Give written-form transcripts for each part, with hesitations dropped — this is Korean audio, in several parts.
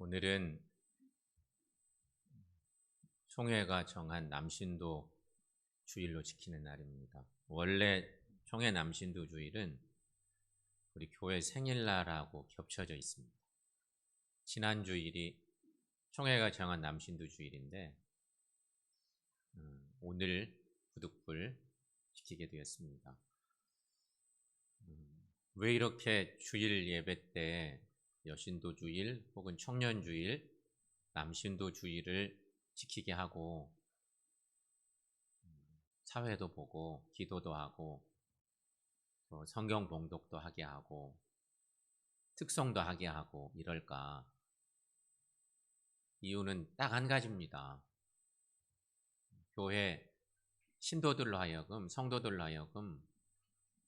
오늘은 총회가 정한 남신도 주일로 지키는 날입니다. 원래 총회 남신도 주일은 우리 교회 생일날하고 겹쳐져 있습니다. 지난 주일이 총회가 정한 남신도 주일인데 오늘 부득불 지키게 되었습니다. 왜 이렇게 주일 예배 때 여신도 주일 혹은 청년 주일, 남신도 주일을 지키게 하고 사회도 보고 기도도 하고 또 성경 봉독도 하게 하고 특송도 하게 하고 이럴까? 이유는 딱 한 가지입니다. 교회 신도들로 하여금, 성도들로 하여금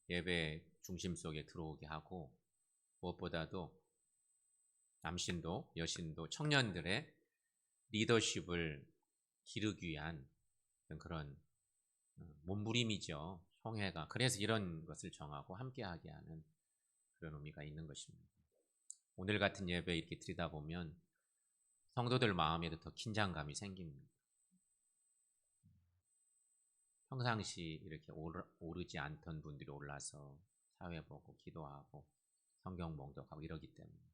예배 중심 속에 들어오게 하고 무엇보다도 남신도, 여신도, 청년들의 리더십을 기르기 위한 그런 몸부림이죠. 총회가. 그래서 이런 것을 정하고 함께하게 하는 그런 의미가 있는 것입니다. 오늘 같은 예배 이렇게 드리다 보면 성도들 마음에도 더 긴장감이 생깁니다. 평상시 이렇게 오르지 않던 분들이 올라서 사회 보고 기도하고 성경 봉독하고 이러기 때문에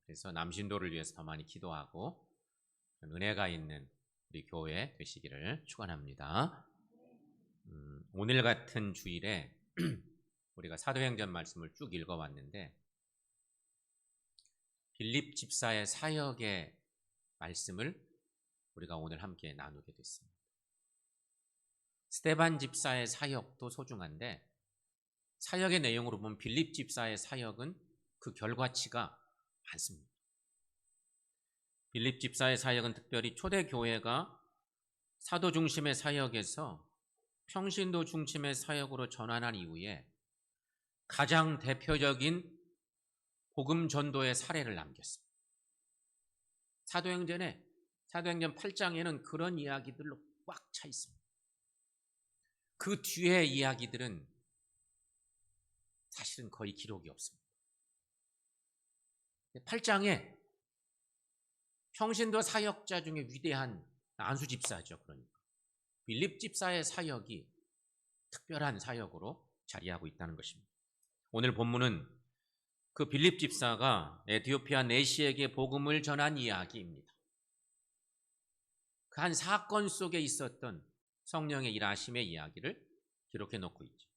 그래서 남신도를 위해서 더 많이 기도하고 은혜가 있는 우리 교회 되시기를 축원합니다. 오늘 같은 주일에 우리가 사도행전 말씀을 쭉 읽어왔는데 빌립 집사의 사역의 말씀을 우리가 오늘 함께 나누게 됐습니다. 스데반 집사의 사역도 소중한데 사역의 내용으로 보면 빌립 집사의 사역은 그 결과치가 많습니다. 빌립 집사의 사역은 특별히 초대교회가 사도 중심의 사역에서 평신도 중심의 사역으로 전환한 이후에 가장 대표적인 복음 전도의 사례를 남겼습니다. 사도행전 8장에는 그런 이야기들로 꽉 차 있습니다. 그 뒤의 이야기들은 사실은 거의 기록이 없습니다. 8장에 평신도 사역자 중에 위대한 안수 집사죠. 그러니까 빌립 집사의 사역이 특별한 사역으로 자리하고 있다는 것입니다. 오늘 본문은 그 빌립 집사가 에티오피아 내시에게 복음을 전한 이야기입니다. 그 한 사건 속에 있었던 성령의 일하심의 이야기를 기록해 놓고 있죠.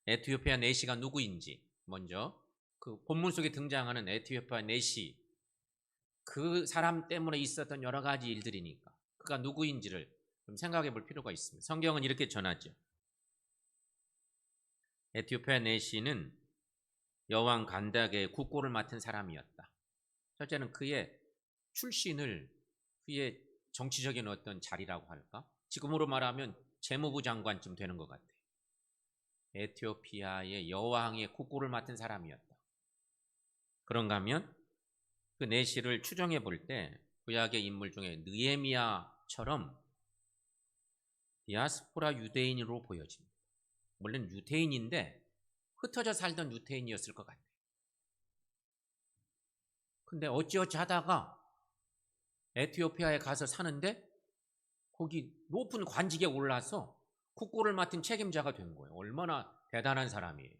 에티오피아 내시가 누구인지 먼저 그 본문 속에 등장하는 에티오피아 내시 그 사람 때문에 있었던 여러 가지 일들이니까 그가 누구인지를 좀 생각해 볼 필요가 있습니다. 성경은 이렇게 전하죠. 에티오피아 내시는 여왕 간닥의 국고를 맡은 사람이었다. 첫째는 그의 출신을 그의 정치적인 어떤 자리라고 할까? 지금으로 말하면 재무부 장관쯤 되는 것 같아요. 에티오피아의 여왕의 국고를 맡은 사람이었다. 그런가 하면 그 내시를 추정해 볼 때 구약의 인물 중에 느헤미야처럼 디아스포라 유대인으로 보여집니다. 물론 유대인인데 흩어져 살던 유대인이었을 것 같아요. 근데 어찌어찌 하다가 에티오피아에 가서 사는데 거기 높은 관직에 올라서 국고를 맡은 책임자가 된 거예요. 얼마나 대단한 사람이에요.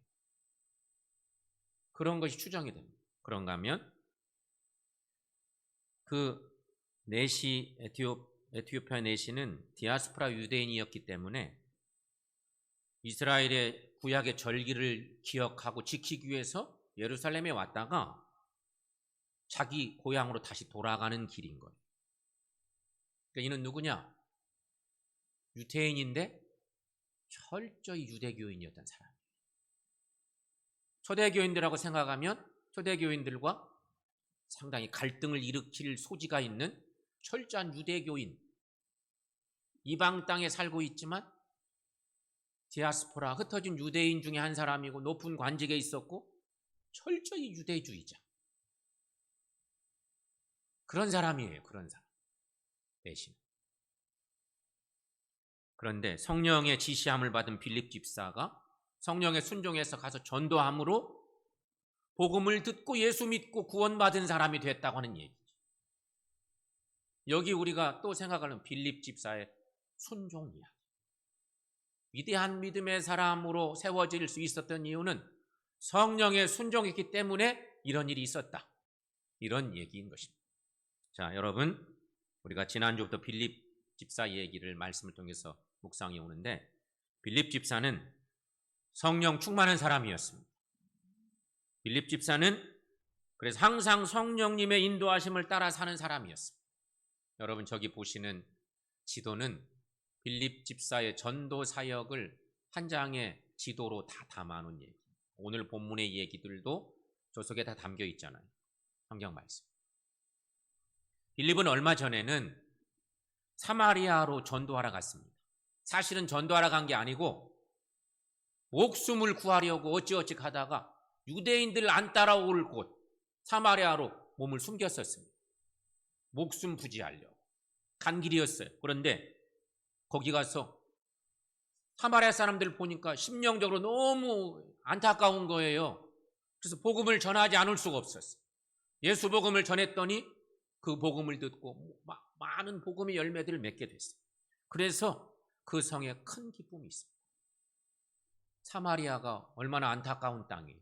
그런 것이 추정이 됩니다. 그런가 하면 그 내시 에티오피아 내시는 디아스포라 유대인이었기 때문에 이스라엘의 구약의 절기를 기억하고 지키기 위해서 예루살렘에 왔다가 자기 고향으로 다시 돌아가는 길인 거예요. 그러니까 이는 누구냐? 유대인인데 철저히 유대교인이었던 사람이에요. 초대교인들하고 생각하면 초대교인들과 상당히 갈등을 일으킬 소지가 있는 철저한 유대교인, 이방 땅에 살고 있지만 디아스포라 흩어진 유대인 중에 한 사람이고 높은 관직에 있었고 철저히 유대주의자, 그런 사람이에요. 그런 사람 대신. 그런데 성령의 지시함을 받은 빌립 집사가 성령의 순종해서 가서 전도함으로 복음을 듣고 예수 믿고 구원받은 사람이 됐다고 하는 얘기죠. 여기 우리가 또 생각하는 빌립 집사의 순종이야. 위대한 믿음의 사람으로 세워질 수 있었던 이유는 성령에 순종했기 때문에 이런 일이 있었다. 이런 얘기인 것입니다. 자, 여러분, 우리가 지난주부터 빌립 집사 얘기를 말씀을 통해서 묵상해 오는데, 빌립 집사는 성령 충만한 사람이었습니다. 빌립 집사는 그래서 항상 성령님의 인도하심을 따라 사는 사람이었습니다. 여러분, 저기 보시는 지도는 빌립 집사의 전도 사역을 한 장의 지도로 다 담아놓은 얘기. 오늘 본문의 얘기들도 저 속에 다 담겨 있잖아요. 성경 말씀. 빌립은 얼마 전에는 사마리아로 전도하러 갔습니다. 사실은 전도하러 간 게 아니고 목숨을 구하려고 어찌어찌 가다가 유대인들 안 따라올 곳 사마리아로 몸을 숨겼었습니다. 목숨 부지하려고 간 길이었어요. 그런데 거기 가서 사마리아 사람들 보니까 심령적으로 너무 안타까운 거예요. 그래서 복음을 전하지 않을 수가 없었어요. 예수 복음을 전했더니 그 복음을 듣고 많은 복음의 열매들을 맺게 됐어요. 그래서 그 성에 큰 기쁨이 있습니다. 사마리아가 얼마나 안타까운 땅이에요.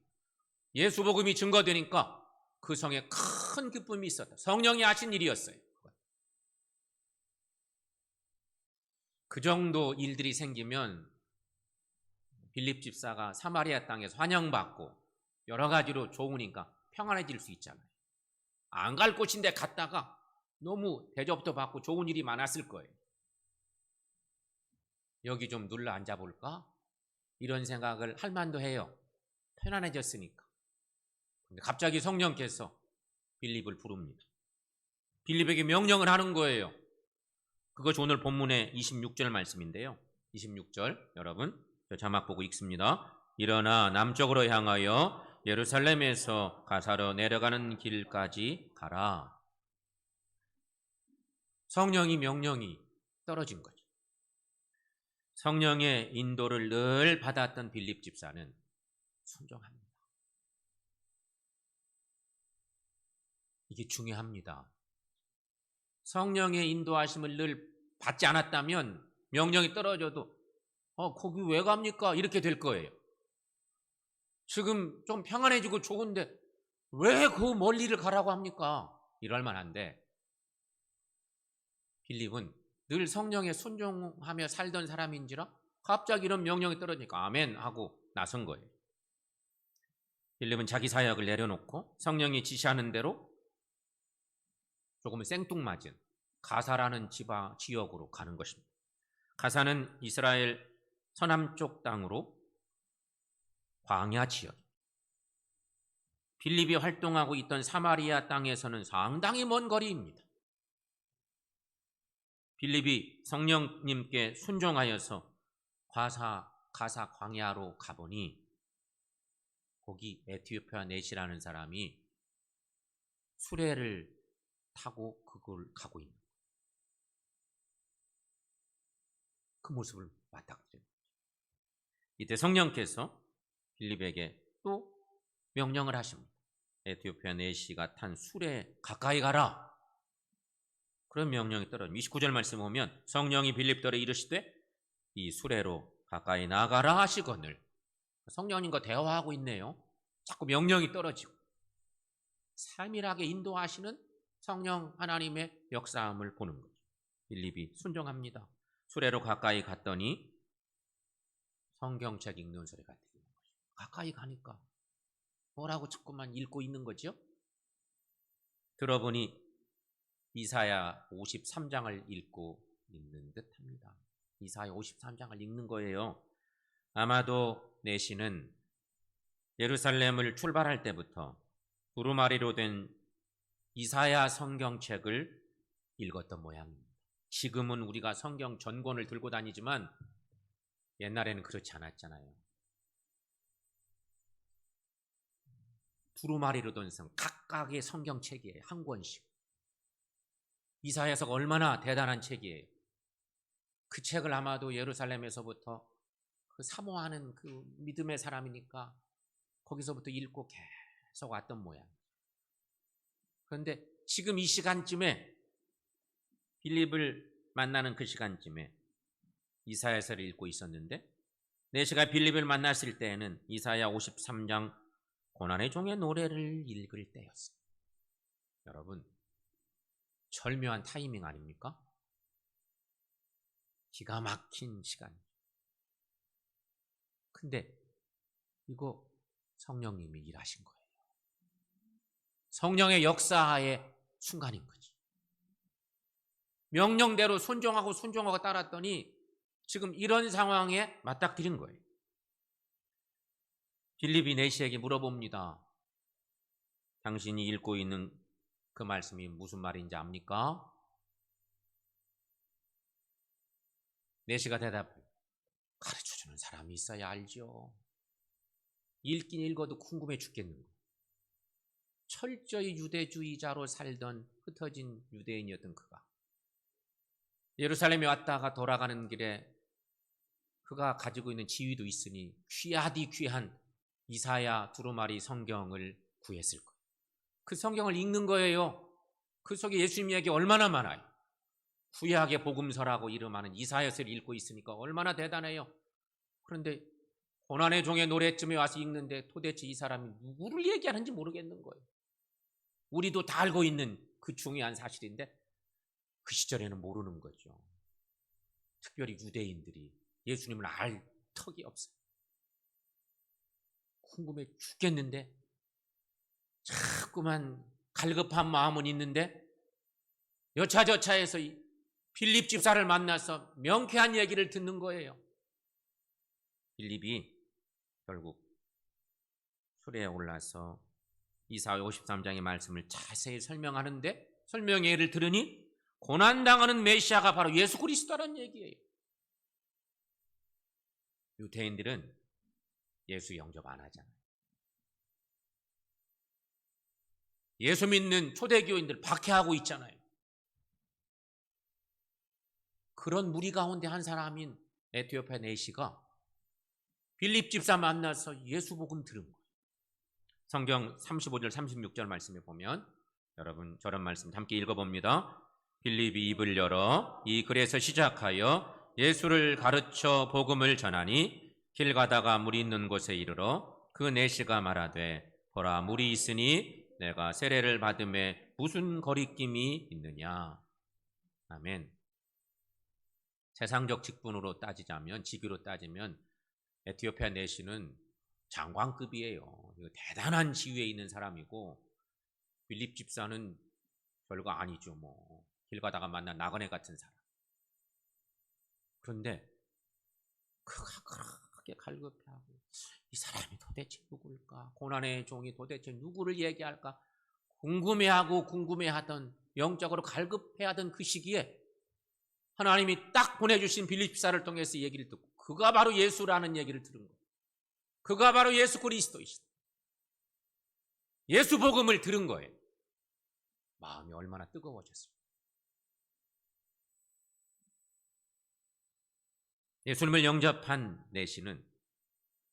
예수 복음이 증거되니까 그 성에 큰 기쁨이 있었다. 성령이 하신 일이었어요. 그 정도 일들이 생기면 빌립 집사가 사마리아 땅에서 환영받고 여러 가지로 좋으니까 평안해질 수 있잖아요. 안 갈 곳인데 갔다가 너무 대접도 받고 좋은 일이 많았을 거예요. 여기 좀 눌러 앉아볼까? 이런 생각을 할 만도 해요. 편안해졌으니까. 근데 갑자기 성령께서 빌립을 부릅니다. 빌립에게 명령을 하는 거예요. 그것이 오늘 본문의 26절 말씀인데요. 26절 여러분 저 자막 보고 읽습니다. 일어나 남쪽으로 향하여 예루살렘에서 가사로 내려가는 길까지 가라. 성령이 명령이 떨어진 거죠. 성령의 인도를 늘 받았던 빌립 집사는 순종합니다. 이게 중요합니다. 성령의 인도하심을 늘 받지 않았다면 명령이 떨어져도 거기 왜 갑니까? 이렇게 될 거예요. 지금 좀 평안해지고 좋은데 왜 그 멀리를 가라고 합니까? 이럴 만한데 빌립은 늘 성령에 순종하며 살던 사람인지라 갑자기 이런 명령이 떨어지니까 아멘 하고 나선 거예요. 빌립은 자기 사역을 내려놓고 성령이 지시하는 대로 조금 생뚱맞은 가사라는 지역으로 가는 것입니다. 가사는 이스라엘 서남쪽 땅으로 광야 지역. 빌립이 활동하고 있던 사마리아 땅에서는 상당히 먼 거리입니다. 빌립이 성령님께 순종하여서 가사 광야로 가보니 거기 에티오피아 넷이라는 사람이 수레를 타고 그걸 가고 있는 그 모습을 맞닥뜨려요. 이때 성령께서 빌립에게 또 명령을 하십니다. 에티오피아 넷이가 탄 수레 가까이 가라. 그런 명령이 떨어집니다. 29절 말씀 보면 성령이 빌립더러 이르시되 이 수레로 가까이 나가라 하시거늘. 성령님과 대화하고 있네요. 자꾸 명령이 떨어지고 살밀하게 인도하시는 성령 하나님의 역사함을 보는 거죠. 빌립이 순종합니다. 수레로 가까이 갔더니 성경책 읽는 소리가 들리는 거죠. 가까이 가니까 뭐라고 자꾸만 읽고 있는 거죠. 들어보니 이사야 53장을 읽고 있는 듯합니다. 이사야 53장을 읽는 거예요. 아마도 내시는 예루살렘을 출발할 때부터 두루마리로 된 이사야 성경책을 읽었던 모양입니다. 지금은 우리가 성경 전권을 들고 다니지만 옛날에는 그렇지 않았잖아요. 두루마리로 된 각각의 성경책이에요. 한 권씩. 이사야서가 얼마나 대단한 책이에요. 그 책을 아마도 예루살렘에서부터 그 사모하는 그 믿음의 사람이니까 거기서부터 읽고 계속 왔던 모양. 그런데 지금 이 시간쯤에 빌립을 만나는 그 시간쯤에 이사야서를 읽고 있었는데 내시가 빌립을 만났을 때에는 이사야 53장 고난의 종의 노래를 읽을 때였어요. 여러분, 절묘한 타이밍 아닙니까? 기가 막힌 시간. 근데 이거 성령님이 일하신 거예요. 성령의 역사의 순간인 거지. 명령대로 순종하고 따랐더니 지금 이런 상황에 맞닥뜨린 거예요. 빌립이 내시에게 물어봅니다. 당신이 읽고 있는 그 말씀이 무슨 말인지 압니까? 내시가 대답해요. 가르쳐주는 사람이 있어야 알죠. 읽긴 읽어도 궁금해 죽겠는 거예요. 철저히 유대주의자로 살던 흩어진 유대인이었던 그가 예루살렘에 왔다가 돌아가는 길에 그가 가지고 있는 지위도 있으니 귀하디 귀한 이사야 두루마리 성경을 구했을 거예요. 그 성경을 읽는 거예요. 그 속에 예수님 이야기 얼마나 많아요. 구약의 복음서라고 이름하는 이사야서를 읽고 있으니까 얼마나 대단해요. 그런데 고난의 종의 노래쯤에 와서 읽는데 도대체 이 사람이 누구를 얘기하는지 모르겠는 거예요. 우리도 다 알고 있는 그 중요한 사실인데 그 시절에는 모르는 거죠. 특별히 유대인들이 예수님을 알 턱이 없어요. 궁금해 죽겠는데 자꾸만 갈급한 마음은 있는데 여차저차해서 빌립 집사를 만나서 명쾌한 얘기를 듣는 거예요. 빌립이 결국 수레에 올라서 이사야 53장의 말씀을 자세히 설명하는데 설명의 예를 들으니 고난당하는 메시아가 바로 예수 그리스도라는 얘기예요. 유대인들은 예수 영접 안 하잖아요. 예수 믿는 초대교인들 박해하고 있잖아요. 그런 무리 가운데 한 사람인 에티오피아 내시가 빌립 집사 만나서 예수 복음 들은 거예요. 성경 35절 36절 말씀에 보면 여러분 저런 말씀 함께 읽어봅니다. 빌립이 입을 열어 이 글에서 시작하여 예수를 가르쳐 복음을 전하니 길 가다가 물이 있는 곳에 이르러 그 내시가 말하되 보라 물이 있으니 내가 세례를 받음에 무슨 거리낌이 있느냐. 아멘. 세상적 직분으로 따지자면 직위로 따지면 에티오피아 내시는 장관급이에요. 대단한 지위에 있는 사람이고 빌립 집사는 별거 아니죠. 뭐 길 가다가 만난 나그네 같은 사람. 그런데 그가 그렇게 갈급해하고 이 사람이 도대체 누굴까? 고난의 종이 도대체 누구를 얘기할까? 궁금해하던 영적으로 갈급해하던 그 시기에 하나님이 딱 보내주신 빌립 집사를 통해서 얘기를 듣고 그가 바로 예수라는 얘기를 들은 거예요. 그가 바로 예수 그리스도이시다. 예수 복음을 들은 거예요. 마음이 얼마나 뜨거워졌어요. 예수님을 영접한 내시는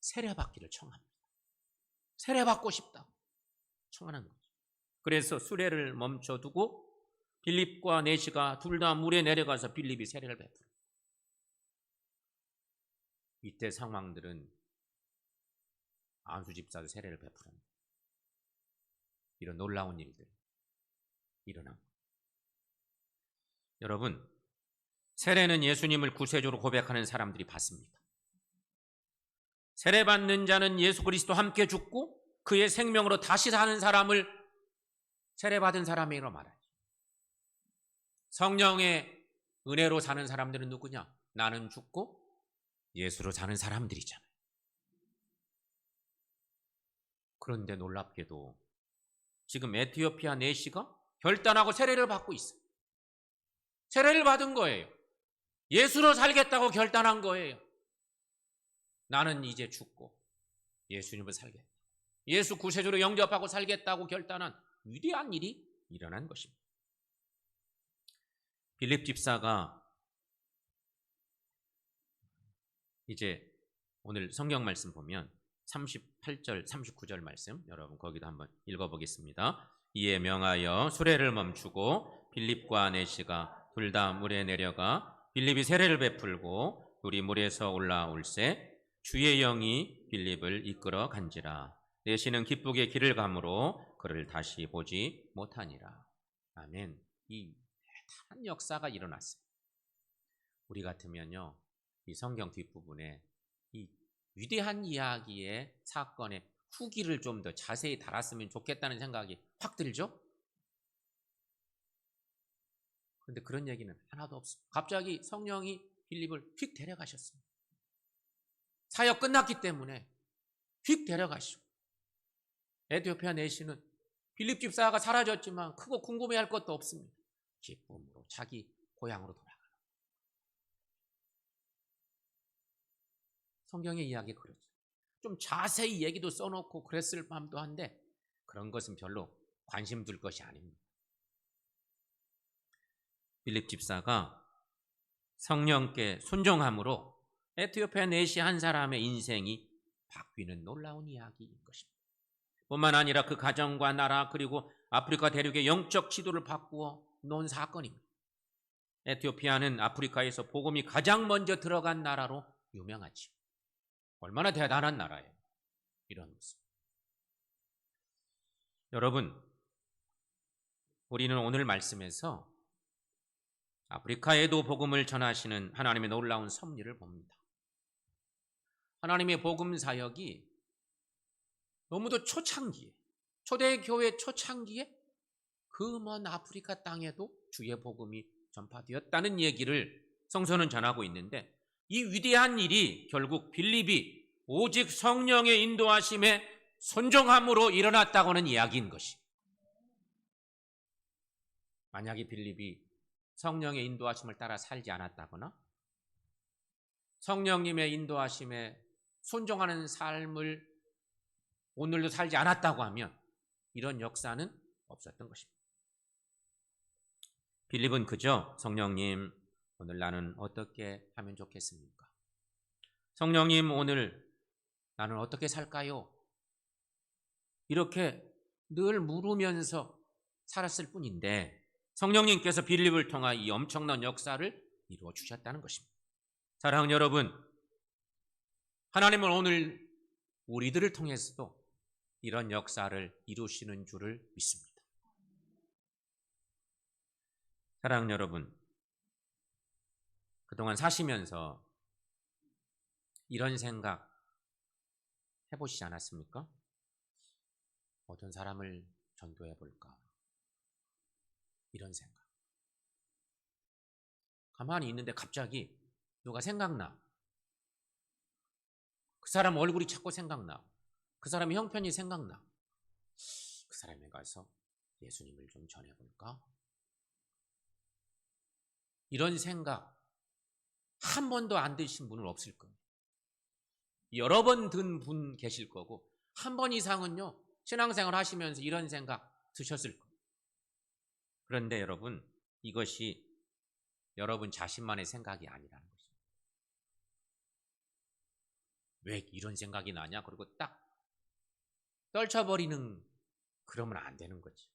세례받기를 청합니다. 세례받고 싶다. 청하는 거죠. 그래서 수레를 멈춰두고 빌립과 내시가 둘 다 물에 내려가서 빌립이 세례를 베풀어요. 이때 상황들은 안수 집사도 세례를 베풀었습니다. 이런 놀라운 일들 일어난 거예요. 여러분, 세례는 예수님을 구세주로 고백하는 사람들이 받습니다. 세례받는 자는 예수 그리스도 함께 죽고 그의 생명으로 다시 사는 사람을 세례받은 사람이라고 말하죠. 성령의 은혜로 사는 사람들은 누구냐? 나는 죽고 예수로 사는 사람들이잖아요. 그런데 놀랍게도 지금 에티오피아 내시가 결단하고 세례를 받고 있어요. 세례를 받은 거예요. 예수로 살겠다고 결단한 거예요. 나는 이제 죽고 예수님을 살겠다. 예수 구세주로 영접하고 살겠다고 결단한 위대한 일이 일어난 것입니다. 빌립 집사가 이제 오늘 성경 말씀 보면 38절, 39절 말씀 여러분 거기도 한번 읽어보겠습니다. 이에 명하여 수레를 멈추고 빌립과 내시가 둘 다 물에 내려가 빌립이 세례를 베풀고 둘이 물에서 올라올새 주의 영이 빌립을 이끌어 간지라. 내시는 기쁘게 길을 가므로 그를 다시 보지 못하니라. 아멘. 이 대단한 역사가 일어났어요. 우리 같으면요, 이 성경 뒷부분에 이 위대한 이야기의 사건의 후기를 좀 더 자세히 달았으면 좋겠다는 생각이 확 들죠? 그런데 그런 얘기는 하나도 없습니다. 갑자기 성령이 빌립을 휙 데려가셨습니다. 사역 끝났기 때문에 휙 데려가시고, 에티오피아 내시는 빌립 집사가 사라졌지만 크고 궁금해할 것도 없습니다. 기쁨으로 자기 고향으로 돌아가는. 성경의 이야기 그렇죠. 좀 자세히 얘기도 써놓고 그랬을 밤도 한데 그런 것은 별로 관심 둘 것이 아닙니다. 빌립 집사가 성령께 순종함으로 에티오피아 내시 한 사람의 인생이 바뀌는 놀라운 이야기인 것입니다. 뿐만 아니라 그 가정과 나라 그리고 아프리카 대륙의 영적 지도를 바꾸어 놓은 사건입니다. 에티오피아는 아프리카에서 복음이 가장 먼저 들어간 나라로 유명하죠. 얼마나 대단한 나라예요. 이런 모습. 여러분, 우리는 오늘 말씀에서 아프리카에도 복음을 전하시는 하나님의 놀라운 섭리를 봅니다. 하나님의 복음 사역이 너무도 초창기에, 초대교회 초창기에 그 먼 아프리카 땅에도 주의 복음이 전파되었다는 얘기를 성서는 전하고 있는데, 이 위대한 일이 결국 빌립이 오직 성령의 인도하심에 순종함으로 일어났다고는 이야기인 것이. 만약에 빌립이 성령의 인도하심을 따라 살지 않았다거나 성령님의 인도하심에 순종하는 삶을 오늘도 살지 않았다고 하면 이런 역사는 없었던 것입니다. 빌립은 그저 성령님, 오늘 나는 어떻게 하면 좋겠습니까? 성령님, 오늘 나는 어떻게 살까요? 이렇게 늘 물으면서 살았을 뿐인데 성령님께서 빌립을 통하 이 엄청난 역사를 이루어 주셨다는 것입니다. 사랑하는 여러분, 하나님은 오늘 우리들을 통해서도 이런 역사를 이루시는 줄을 믿습니다. 사랑하는 여러분, 그동안 사시면서 이런 생각 해보시지 않았습니까? 어떤 사람을 전도해 볼까? 이런 생각. 가만히 있는데 갑자기 누가 생각나. 그 사람 얼굴이 자꾸 생각나. 그 사람의 형편이 생각나. 그 사람에 가서 예수님을 좀 전해볼까? 이런 생각 한 번도 안 드신 분은 없을 거예요. 여러 번 든 분 계실 거고 한 번 이상은요, 신앙생활 하시면서 이런 생각 드셨을 거예요. 그런데 여러분, 이것이 여러분 자신만의 생각이 아니라는 것입니다. 왜 이런 생각이 나냐? 그리고 딱 떨쳐버리는, 그러면 안 되는 거지.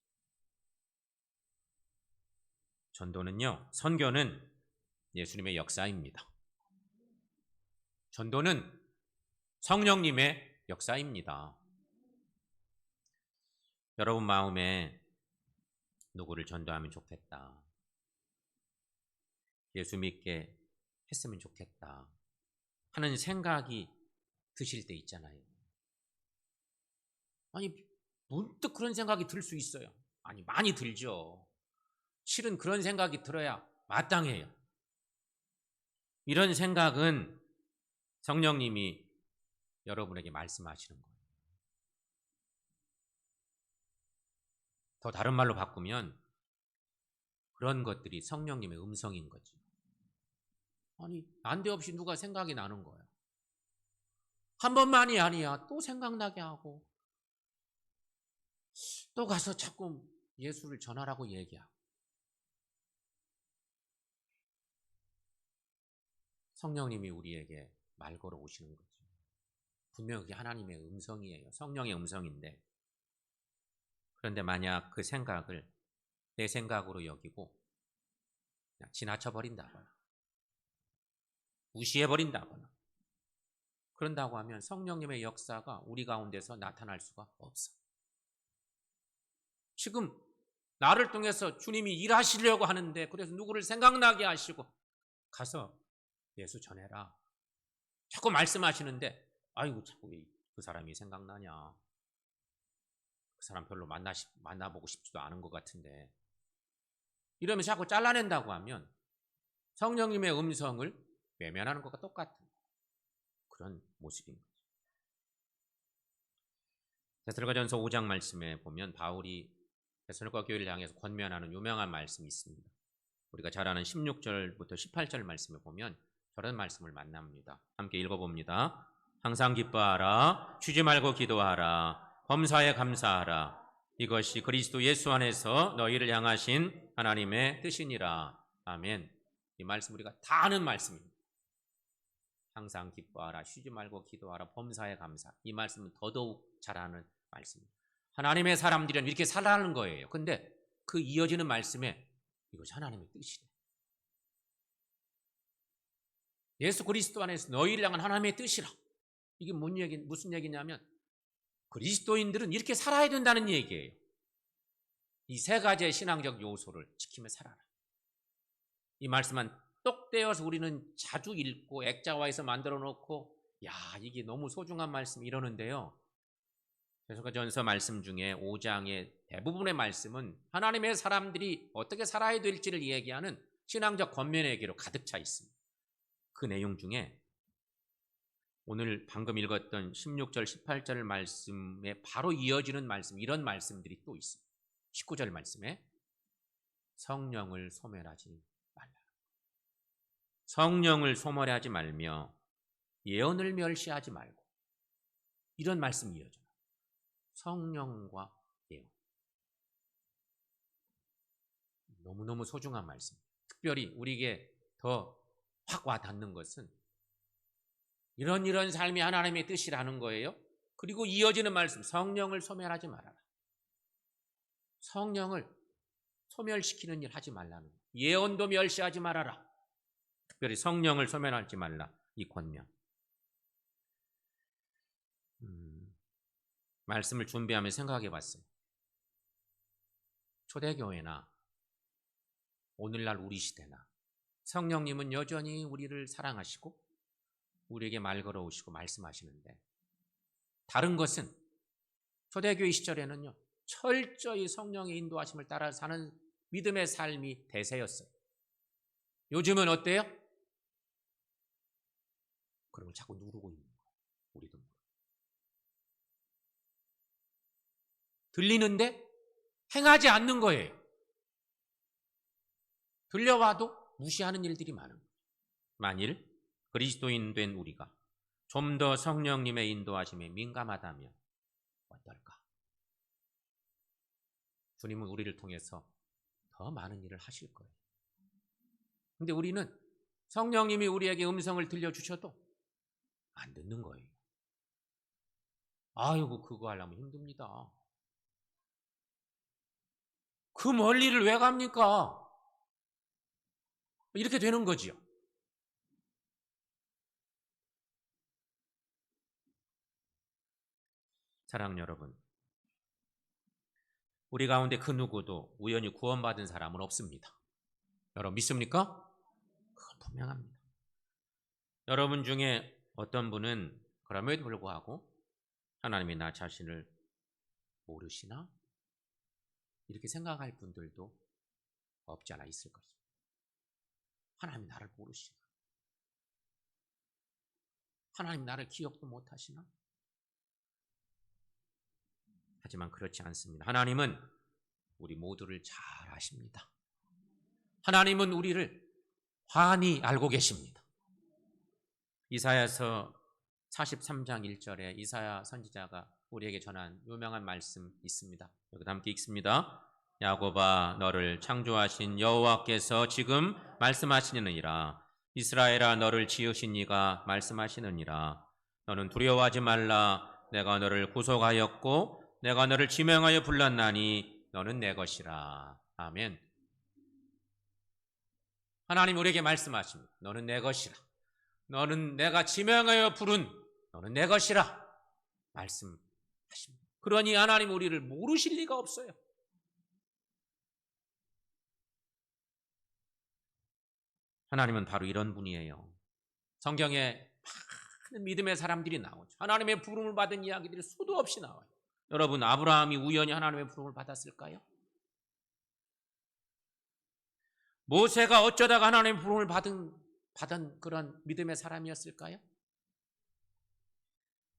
전도는요, 선교는 예수님의 역사입니다. 전도는 성령님의 역사입니다. 여러분 마음에 누구를 전도하면 좋겠다, 예수 믿게 했으면 좋겠다 하는 생각이 드실 때 있잖아요. 아니, 문득 그런 생각이 들 수 있어요. 아니, 많이 들죠. 실은 그런 생각이 들어야 마땅해요. 이런 생각은 성령님이 여러분에게 말씀하시는 거예요. 더 다른 말로 바꾸면 그런 것들이 성령님의 음성인 거지. 아니, 난데없이 누가 생각이 나는 거야. 한 번만이 아니야. 또 생각나게 하고 또 가서 자꾸 예수를 전하라고 얘기하고. 성령님이 우리에게 말 걸어 오시는 거죠. 분명히 그게 하나님의 음성이에요. 성령의 음성인데, 그런데 만약 그 생각을 내 생각으로 여기고 그냥 지나쳐버린다거나 무시해버린다거나 그런다고 하면 성령님의 역사가 우리 가운데서 나타날 수가 없어. 지금 나를 통해서 주님이 일하시려고 하는데, 그래서 누구를 생각나게 하시고 가서 예수 전해라 자꾸 말씀하시는데, 아이고 자꾸 왜 그 사람이 생각나냐, 그 사람 별로 만나보고 싶지도 않은 것 같은데, 이러면서 자꾸 잘라낸다고 하면 성령님의 음성을 외면하는 것과 똑같은 그런 모습인 거죠. 데살로니가전서 5장 말씀에 보면 바울이 데살로니가 교회를 향해서 권면하는 유명한 말씀이 있습니다. 우리가 잘 아는 16절부터 18절 말씀에 보면 저런 말씀을 만납니다. 함께 읽어봅니다. 항상 기뻐하라, 쉬지 말고 기도하라, 범사에 감사하라. 이것이 그리스도 예수 안에서 너희를 향하신 하나님의 뜻이니라. 아멘. 이 말씀 우리가 다 아는 말씀입니다. 항상 기뻐하라, 쉬지 말고 기도하라, 범사에 감사. 이 말씀은 더더욱 잘 아는 말씀입니다. 하나님의 사람들은 이렇게 살아가는 거예요. 근데 그 이어지는 말씀에 이것이 하나님의 뜻이래. 예수 그리스도 안에서 너희를 향한 하나님의 뜻이라. 이게 무슨 얘기냐면 그리스도인들은 이렇게 살아야 된다는 얘기예요. 이 세 가지의 신앙적 요소를 지키며 살아라. 이 말씀은 똑 떼어서 우리는 자주 읽고 액자화해서 만들어 놓고, 야, 이게 너무 소중한 말씀 이러는데요. 데살로니가전서 말씀 중에 5장의 대부분의 말씀은 하나님의 사람들이 어떻게 살아야 될지를 얘기하는 신앙적 권면의 얘기로 가득 차 있습니다. 그 내용 중에 오늘 방금 읽었던 16절, 18절 말씀에 바로 이어지는 말씀, 이런 말씀들이 또 있습니다. 19절 말씀에 성령을 소멸하지 말라. 성령을 소멸하지 말며 예언을 멸시하지 말고, 이런 말씀이 이어져요. 성령과 예언. 너무너무 소중한 말씀. 특별히 우리에게 더 확 와닿는 것은 이런 삶이 하나님의 뜻이라는 거예요. 그리고 이어지는 말씀, 성령을 소멸하지 말아라. 성령을 소멸시키는 일 하지 말라는 거예요. 예언도 멸시하지 말아라. 특별히 성령을 소멸하지 말라, 이 권면. 말씀을 준비하며 생각해 봤어요. 초대교회나 오늘날 우리 시대나 성령님은 여전히 우리를 사랑하시고 우리에게 말 걸어오시고 말씀하시는데, 다른 것은 초대교회 시절에는요 철저히 성령의 인도하심을 따라 사는 믿음의 삶이 대세였어요. 요즘은 어때요? 그런 걸 자꾸 누르고 있는 거예요. 우리도 들리는데 행하지 않는 거예요. 들려와도 무시하는 일들이 많은 거예요. 만일 그리스도인 된 우리가 좀 더 성령님의 인도하심에 민감하다면 어떨까? 주님은 우리를 통해서 더 많은 일을 하실 거예요. 근데 우리는 성령님이 우리에게 음성을 들려주셔도 안 듣는 거예요. 아이고, 그거 하려면 힘듭니다. 그 멀리를 왜 갑니까? 이렇게 되는 거지요. 사랑하는 여러분, 우리 가운데 그 누구도 우연히 구원받은 사람은 없습니다. 여러분 믿습니까? 그건 분명합니다. 여러분 중에 어떤 분은 그럼에도 불구하고 하나님이 나 자신을 모르시나? 이렇게 생각할 분들도 없지 않아 있을 것입니다. 하나님 나를 모르시나? 하나님 나를 기억도 못하시나? 하지만 그렇지 않습니다. 하나님은 우리 모두를 잘 아십니다. 하나님은 우리를 환히 알고 계십니다. 이사야서 43장 1절에 이사야 선지자가 우리에게 전한 유명한 말씀 있습니다. 여기도 함께 읽습니다. 야곱아, 너를 창조하신 여호와께서 지금 말씀하시느니라. 이스라엘아, 너를 지으신 이가 말씀하시느니라. 너는 두려워하지 말라. 내가 너를 구속하였고 내가 너를 지명하여 불렀나니 너는 내 것이라. 아멘. 하나님 우리에게 말씀하십니다. 너는 내 것이라. 너는 내가 지명하여 부른 너는 내 것이라 말씀하십니다. 그러니 하나님 우리를 모르실 리가 없어요. 하나님은 바로 이런 분이에요. 성경에 많은 믿음의 사람들이 나오죠. 하나님의 부름을 받은 이야기들이 수도 없이 나와요. 여러분, 아브라함이 우연히 하나님의 부름을 받았을까요? 모세가 어쩌다가 하나님의 부름을 받은 그런 믿음의 사람이었을까요?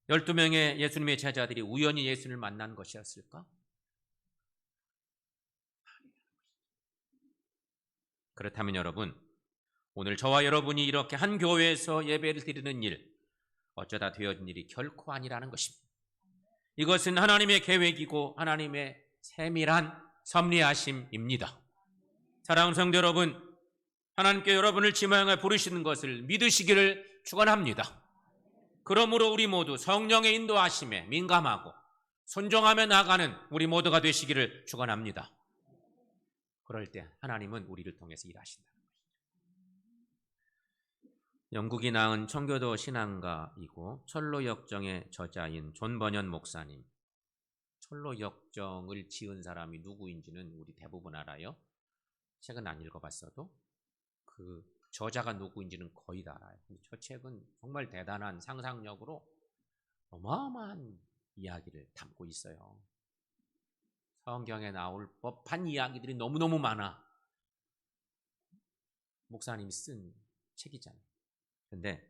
12명의 예수님의 제자들이 우연히 예수님을 만난 것이었을까? 그렇다면 여러분, 오늘 저와 여러분이 이렇게 한 교회에서 예배를 드리는 일, 어쩌다 되어진 일이 결코 아니라는 것입니다. 이것은 하나님의 계획이고 하나님의 세밀한 섭리하심입니다. 사랑하는 성도 여러분, 하나님께 여러분을 지명해 부르시는 것을 믿으시기를 축원합니다. 그러므로 우리 모두 성령의 인도하심에 민감하고 순종하며 나가는 우리 모두가 되시기를 축원합니다. 그럴 때 하나님은 우리를 통해서 일하신다. 영국이 낳은 청교도 신앙가이고 철로역정의 저자인 존 버년 목사님. 철로역정을 지은 사람이 누구인지는 우리 대부분 알아요. 책은 안 읽어봤어도 그 저자가 누구인지는 거의 다 알아요. 근데 저 책은 정말 대단한 상상력으로 어마어마한 이야기를 담고 있어요. 성경에 나올 법한 이야기들이 너무너무 많아. 목사님이 쓴 책이잖아요. 근데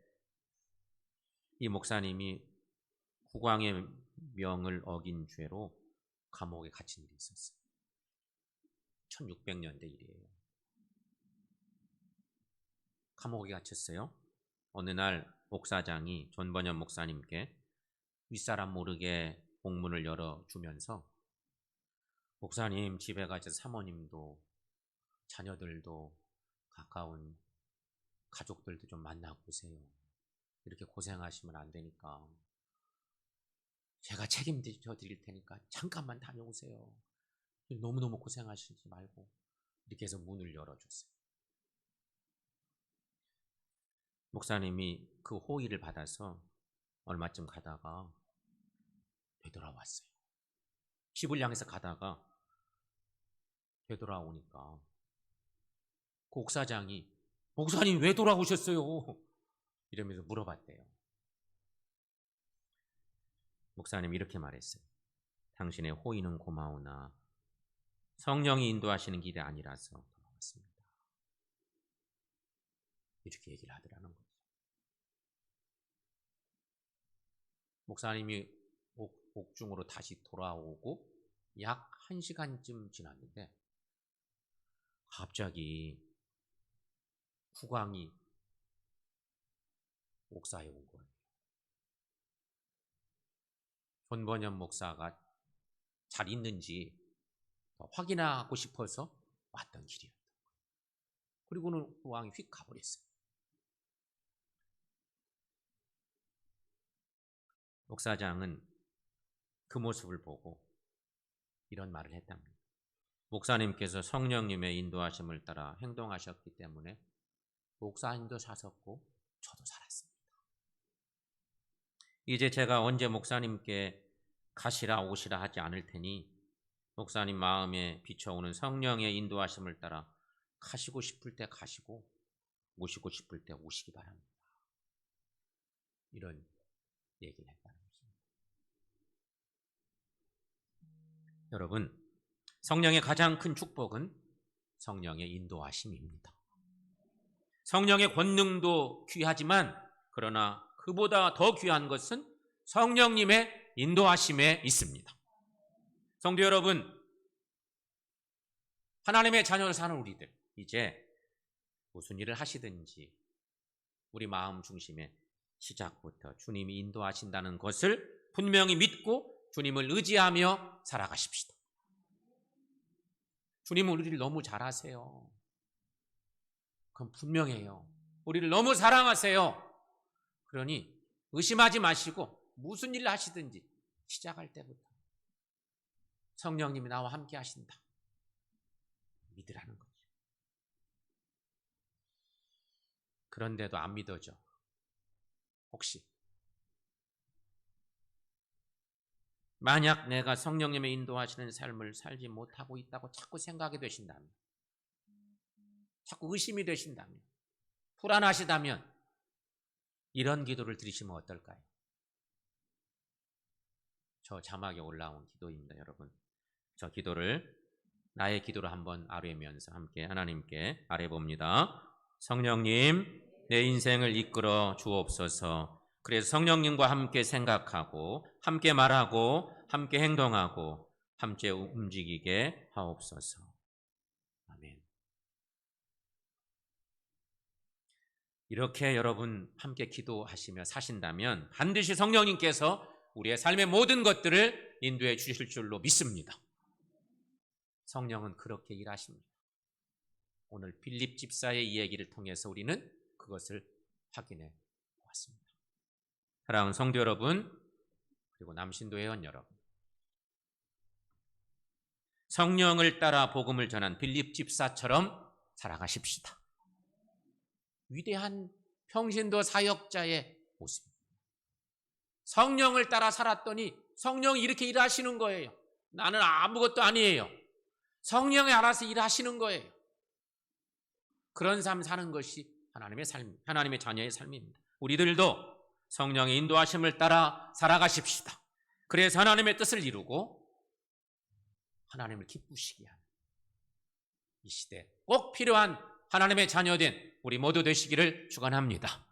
이 목사님이 국왕의 명을 어긴 죄로 감옥에 갇힌 일이 있었어요. 1600년대 일이에요. 감옥에 갇혔어요. 어느 날 목사장이 존 버년 목사님께 윗사람 모르게 공문을 열어주면서 목사님 집에 가서 사모님도 자녀들도 가까운 가족들도 좀 만나고 오세요. 이렇게 고생하시면 안 되니까 제가 책임져 드릴 테니까 잠깐만 다녀오세요. 너무너무 고생하시지 말고 이렇게 해서 문을 열어줬어요. 목사님이 그 호의를 받아서 얼마쯤 가다가 되돌아왔어요. 집을 향해서 가다가 되돌아오니까 그 옥사장이 목사님 왜 돌아오셨어요? 이러면서 물어봤대요. 목사님이 이렇게 말했어요. 당신의 호의는 고마우나 성령이 인도하시는 길이 아니라서 돌아왔습니다. 이렇게 얘기를 하더라는 거죠. 목사님이 옥중으로 다시 돌아오고 약 1시간쯤 지났는데 갑자기 국왕이 옥사에 온 거예요. 존 버년 목사가 잘 있는지 더 확인하고 싶어서 왔던 길이었던 거예요. 그리고는 국왕이 휙 가버렸어요. 목사장은 그 모습을 보고 이런 말을 했답니다. 목사님께서 성령님의 인도하심을 따라 행동하셨기 때문에 목사님도 사셨고 저도 살았습니다. 이제 제가 언제 목사님께 가시라 오시라 하지 않을 테니 목사님 마음에 비춰오는 성령의 인도하심을 따라 가시고 싶을 때 가시고 오시고 싶을 때 오시기 바랍니다. 이런 얘기를 했다는 것입니다. 여러분, 성령의 가장 큰 축복은 성령의 인도하심입니다. 성령의 권능도 귀하지만 그러나 그보다 더 귀한 것은 성령님의 인도하심에 있습니다. 성도 여러분, 하나님의 자녀로 사는 우리들, 이제 무슨 일을 하시든지 우리 마음 중심에 시작부터 주님이 인도하신다는 것을 분명히 믿고 주님을 의지하며 살아가십시다. 주님은 우리를 너무 잘 아세요. 그건 분명해요. 우리를 너무 사랑하세요. 그러니 의심하지 마시고 무슨 일을 하시든지 시작할 때부터 성령님이 나와 함께 하신다. 믿으라는 거죠. 그런데도 안 믿어져. 혹시 만약 내가 성령님의 인도하시는 삶을 살지 못하고 있다고 자꾸 생각이 되신다면, 자꾸 의심이 되신다면, 불안하시다면 이런 기도를 드리시면 어떨까요? 저 자막에 올라온 기도입니다, 여러분. 저 기도를 나의 기도로 한번 아뢰면서 함께 하나님께 아뢰봅니다. 성령님, 내 인생을 이끌어 주옵소서. 그래서 성령님과 함께 생각하고 함께 말하고 함께 행동하고 함께 움직이게 하옵소서. 아멘. 이렇게 여러분 함께 기도하시며 사신다면 반드시 성령님께서 우리의 삶의 모든 것들을 인도해 주실 줄로 믿습니다. 성령은 그렇게 일하십니다. 오늘 빌립 집사의 이야기를 통해서 우리는 그것을 확인해 보았습니다. 사랑하는 성도 여러분, 그리고 남신도 회원 여러분, 성령을 따라 복음을 전한 빌립 집사처럼 살아가십시다. 위대한 평신도 사역자의 모습입니다. 성령을 따라 살았더니 성령이 이렇게 일하시는 거예요. 나는 아무것도 아니에요. 성령이 알아서 일하시는 거예요. 그런 삶 사는 것이 하나님의 삶, 하나님의 자녀의 삶입니다. 우리들도 성령의 인도하심을 따라 살아가십시다. 그래서 하나님의 뜻을 이루고 하나님을 기쁘시게 하는 이 시대 꼭 필요한 하나님의 자녀된 우리 모두 되시기를 축원합니다.